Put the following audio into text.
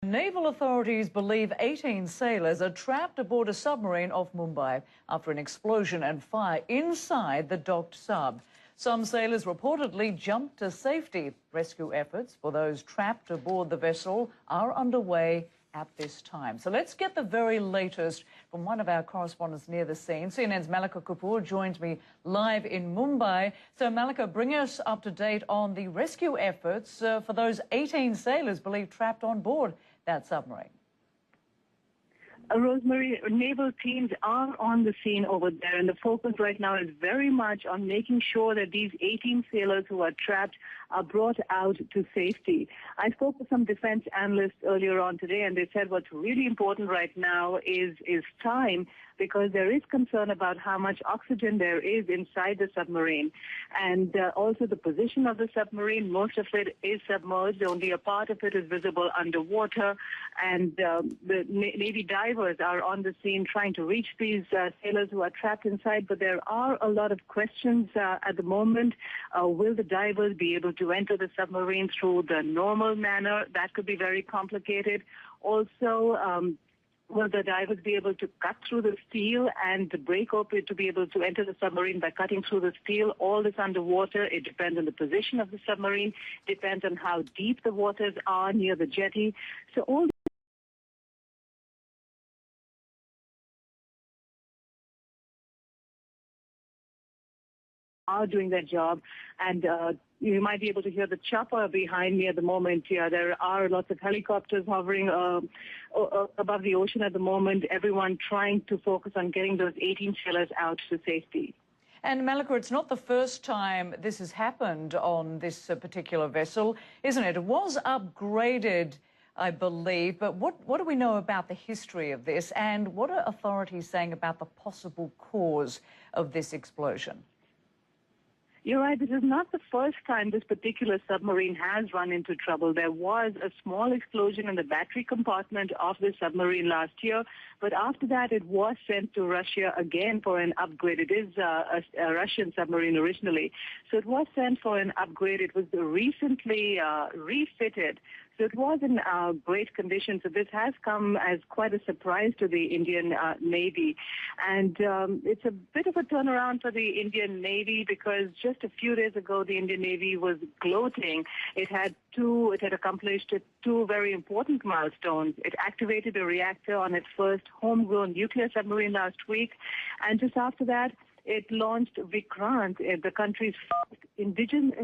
Naval authorities believe 18 sailors are trapped aboard a submarine off Mumbai after an explosion and fire inside the docked sub. Some sailors reportedly jumped to safety. Rescue efforts for those trapped aboard the vessel are underway at this time. So let's get the very latest from one of our correspondents near the scene. CNN's Malika Kapoor joins me live in Mumbai. So Malika, bring us up to date on the rescue efforts for those 18 sailors believed trapped on board that submarine. Rosemary, naval teams are on the scene over there, and the focus right now is very much on making sure that these 18 sailors who are trapped are brought out to safety. I spoke with some defense analysts earlier on today, and they said what's really important right now is time, because there is concern about how much oxygen there is inside the submarine. And also the position of the submarine, most of it is submerged, only a part of it is visible underwater. And the Navy divers are on the scene trying to reach these sailors who are trapped inside, but there are a lot of questions at the moment. Will the divers be able to enter the submarine through the normal manner? That could be very complicated. Also, will the divers be able to cut through the steel and break open to be able to enter the submarine by cutting through the steel? All this underwater. It depends on the position of the submarine, depends on how deep the waters are near the jetty. So all are doing their job, and you might be able to hear the chopper behind me at the moment. Yeah, there are lots of helicopters hovering above the ocean at the moment, everyone trying to focus on getting those 18 sailors out to safety. And Malika, it's not the first time this has happened on this particular vessel, isn't it? It was upgraded, I believe, but what do we know about the history of this, and what are authorities saying about the possible cause of this explosion? You're right. This is not the first time this particular submarine has run into trouble. There was a small explosion in the battery compartment of the submarine last year, but after that it was sent to Russia again for an upgrade. It is a Russian submarine originally. So it was sent for an upgrade. It was recently refitted. So it was in great condition. So this has come as quite a surprise to the Indian Navy. And it's a bit of a turnaround for the Indian Navy, because just a few days ago, the Indian Navy was gloating. It had accomplished two very important milestones. It activated a reactor on its first homegrown nuclear submarine last week. And just after that, it launched Vikrant, the country's first indigenous